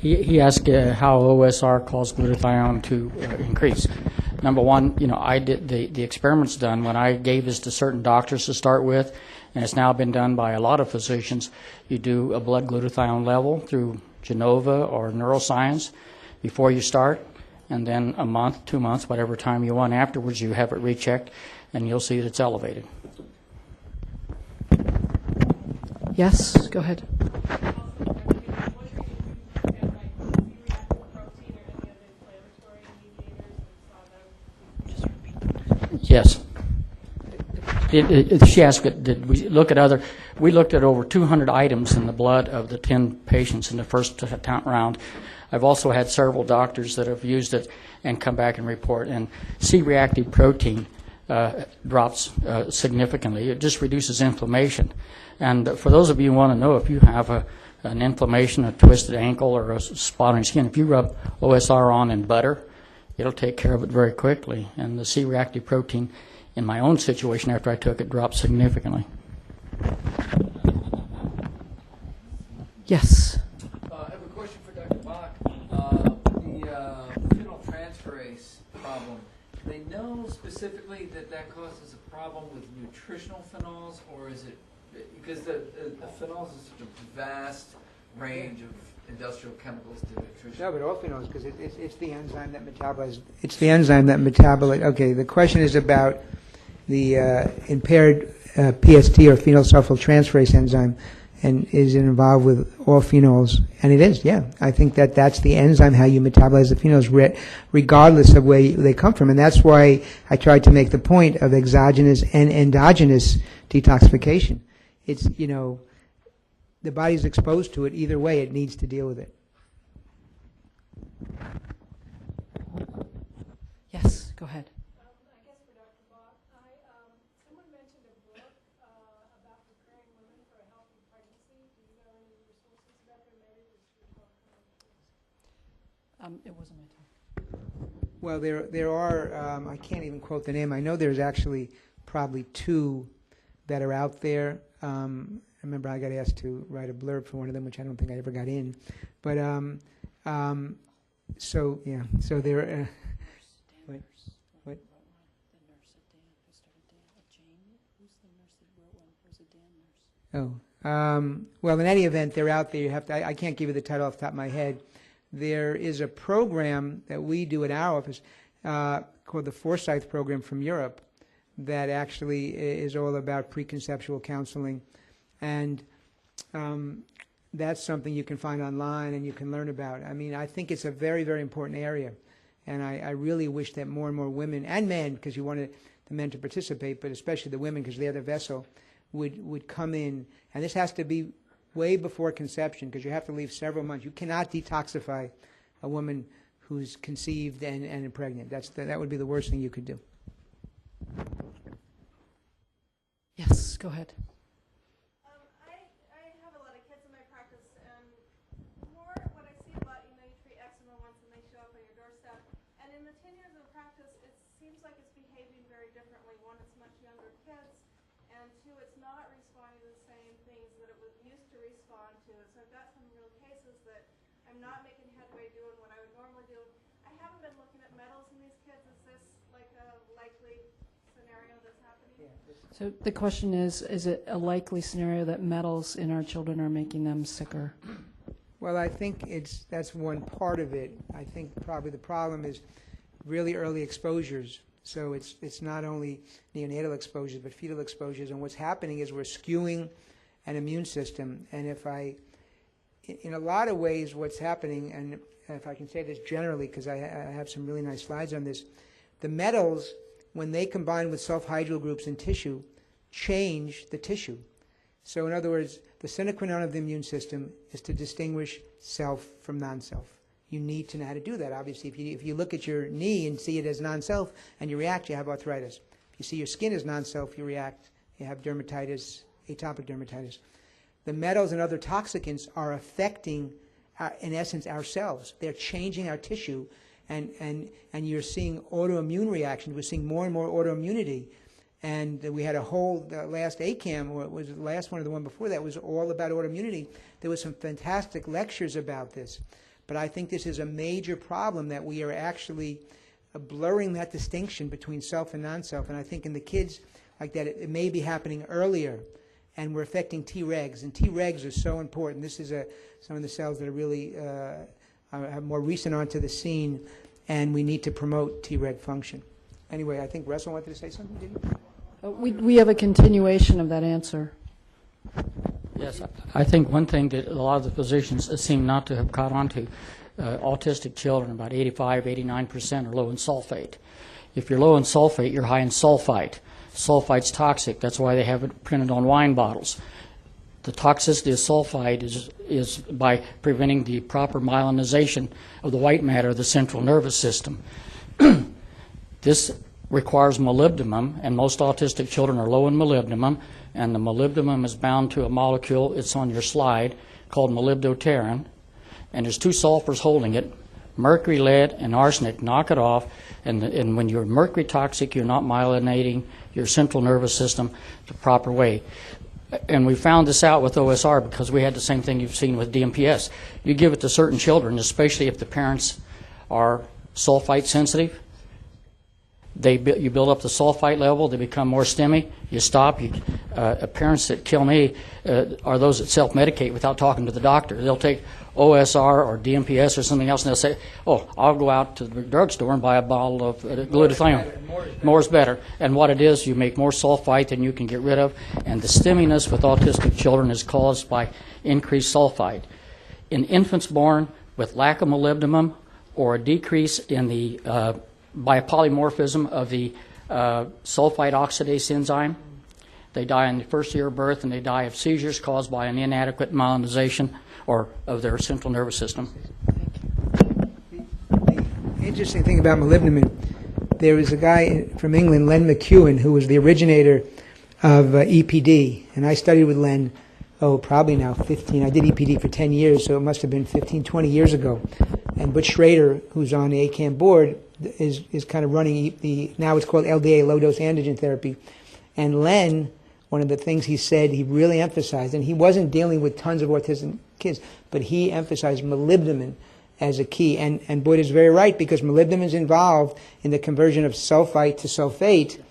He asked how OSR caused glutathione to increase. Number one, I did the experiments done when I gave this to certain doctors to start with, and it's now been done by a lot of physicians. You do a blood glutathione level through Genova or neuroscience before you start, and then a month, 2 months, whatever time you want afterwards, you have it rechecked, and you'll see that it's elevated. Yes, go ahead. Yes. She asked, did we look at other? We looked at over 200 items in the blood of the 10 patients in the first round. I've also had several doctors that have used it and come back and report. And C-reactive protein drops significantly. It just reduces inflammation. And for those of you who want to know, if you have an inflammation, a twisted ankle, or a spot on your skin, if you rub OSR on in butter, it'll take care of it very quickly. And the C-reactive protein, in my own situation after I took it, dropped significantly. Yes. I have a question for Dr. Bach. The phenyltransferase problem, do they know specifically that causes a problem with nutritional phenols, or is it because the phenols is such a vast range of industrial chemicals to nutrition? No, but all phenols, because it's the enzyme that metabolizes. It's the enzyme that metabolizes. Okay, the question is about the impaired PST or phenylsulfonyluretransferase enzyme, and is it involved with all phenols? And it is, yeah. I think that's the enzyme, how you metabolize the phenols, regardless of where they come from. And that's why I tried to make the point of exogenous and endogenous detoxification. It's, the body's exposed to it. Either way, it needs to deal with it. Yes, go ahead. I guess for Dr. Bach, someone mentioned a book about preparing women for a healthy pregnancy. Do you know any resources about that? Maybe we should talk about it. It wasn't my time. Well, there are, I can't even quote the name. I know there's actually probably 2 that are out there. I remember I got asked to write a blurb for one of them, which I don't think I ever got in. But so yeah, so there. What? The nurse at Dan who started Dan. Jane, who's the nurse that wrote one? Who's a Dan nurse? Oh, well, in any event, they're out there. You have to. I can't give you the title off the top of my head. There is a program that we do at our office called the Forsyth Program from Europe that actually is all about preconceptual counseling. And that's something you can find online and you can learn about. I mean, I think it's a very, very important area. And I really wish that more and more women and men, because you wanted the men to participate, but especially the women because they're the vessel, would come in. And this has to be way before conception because you have to leave several months. You cannot detoxify a woman who's conceived and pregnant. That would be the worst thing you could do. Yes, go ahead. I have a lot of kids in my practice, and more what I see a lot, you treat eczema once and they show up on your doorstep. And in the 10 years of practice, it seems like it's behaving very differently. One, it's much younger kids, and 2, it's not responding to the same things that it was used to respond to. So I've got some real cases that I'm not making headway doing what I would normally do. I haven't been looking at metals in these kids. Is this like a likely scenario that's happening? Yeah. So the question is it a likely scenario that metals in our children are making them sicker? Well, I think that's one part of it. I think probably the problem is really early exposures. So it's not only neonatal exposures, but fetal exposures. And what's happening is we're skewing an immune system. And in a lot of ways, what's happening, and if I can say this generally, because I have some really nice slides on this, the metals, when they combine with sulfhydryl groups in tissue, change the tissue. So in other words, the sine qua non of the immune system is to distinguish self from non-self. You need to know how to do that. Obviously, if you look at your knee and see it as non-self and you react, you have arthritis. If you see your skin as non-self, you react. You have dermatitis, atopic dermatitis. The metals and other toxicants are affecting, in essence, our cells. They're changing our tissue. And you're seeing autoimmune reactions. We're seeing more and more autoimmunity. And we had a whole, the last ACAM, or it was the last one or the one before that, was all about autoimmunity. There was some fantastic lectures about this. But I think this is a major problem, that we are actually blurring that distinction between self and non-self. And I think in the kids like that, it may be happening earlier, and we're affecting Tregs. And Tregs are so important. This is some of the cells that are really are more recent onto the scene, and we need to promote Treg function. Anyway, I think Russell wanted to say something, did you? We have a continuation of that answer. Yes, I think one thing that a lot of the physicians seem not to have caught on to, autistic children, about 85, 89% are low in sulfate. If you're low in sulfate, you're high in sulfite. Sulfite's toxic. That's why they have it printed on wine bottles. The toxicity of sulfite is by preventing the proper myelinization of the white matter of the central nervous system. This requires molybdenum, and most autistic children are low in molybdenum, and the molybdenum is bound to a molecule, it's on your slide, called molybdotaurin, and there's two sulfurs holding it, mercury, lead, and arsenic. Knock it off, and when you're mercury toxic, you're not myelinating your central nervous system the proper way. And we found this out with OSR because we had the same thing you've seen with DMPS. You give it to certain children, especially if the parents are sulfite sensitive. You build up the sulfite level, they become more STEMI, you stop. Parents that kill me are those that self-medicate without talking to the doctor. They'll take OSR or DMPS or something else, and they'll say, oh, I'll go out to the drugstore and buy a bottle of glutathione. More is better. And what it is, you make more sulfite than you can get rid of, and the STEMiness with autistic children is caused by increased sulfite. In infants born with lack of molybdenum or a decrease in the by polymorphism of the sulfite oxidase enzyme, they die in the first year of birth, and they die of seizures caused by an inadequate myelinization or of their central nervous system. The interesting thing about molybdenum, there was a guy from England, Len McEwen, who was the originator of EPD, and I studied with Len, probably now 15. I did EPD for 10 years, so it must have been 15, 20 years ago. And Butch Schrader, who's on the ACAM board, is kind of running now it's called LDA, low-dose antigen therapy. And Len, one of the things he said, he really emphasized, and he wasn't dealing with tons of autistic kids, but he emphasized molybdenum as a key. And Boyd is very right, because molybdenum is involved in the conversion of sulfite to sulfate,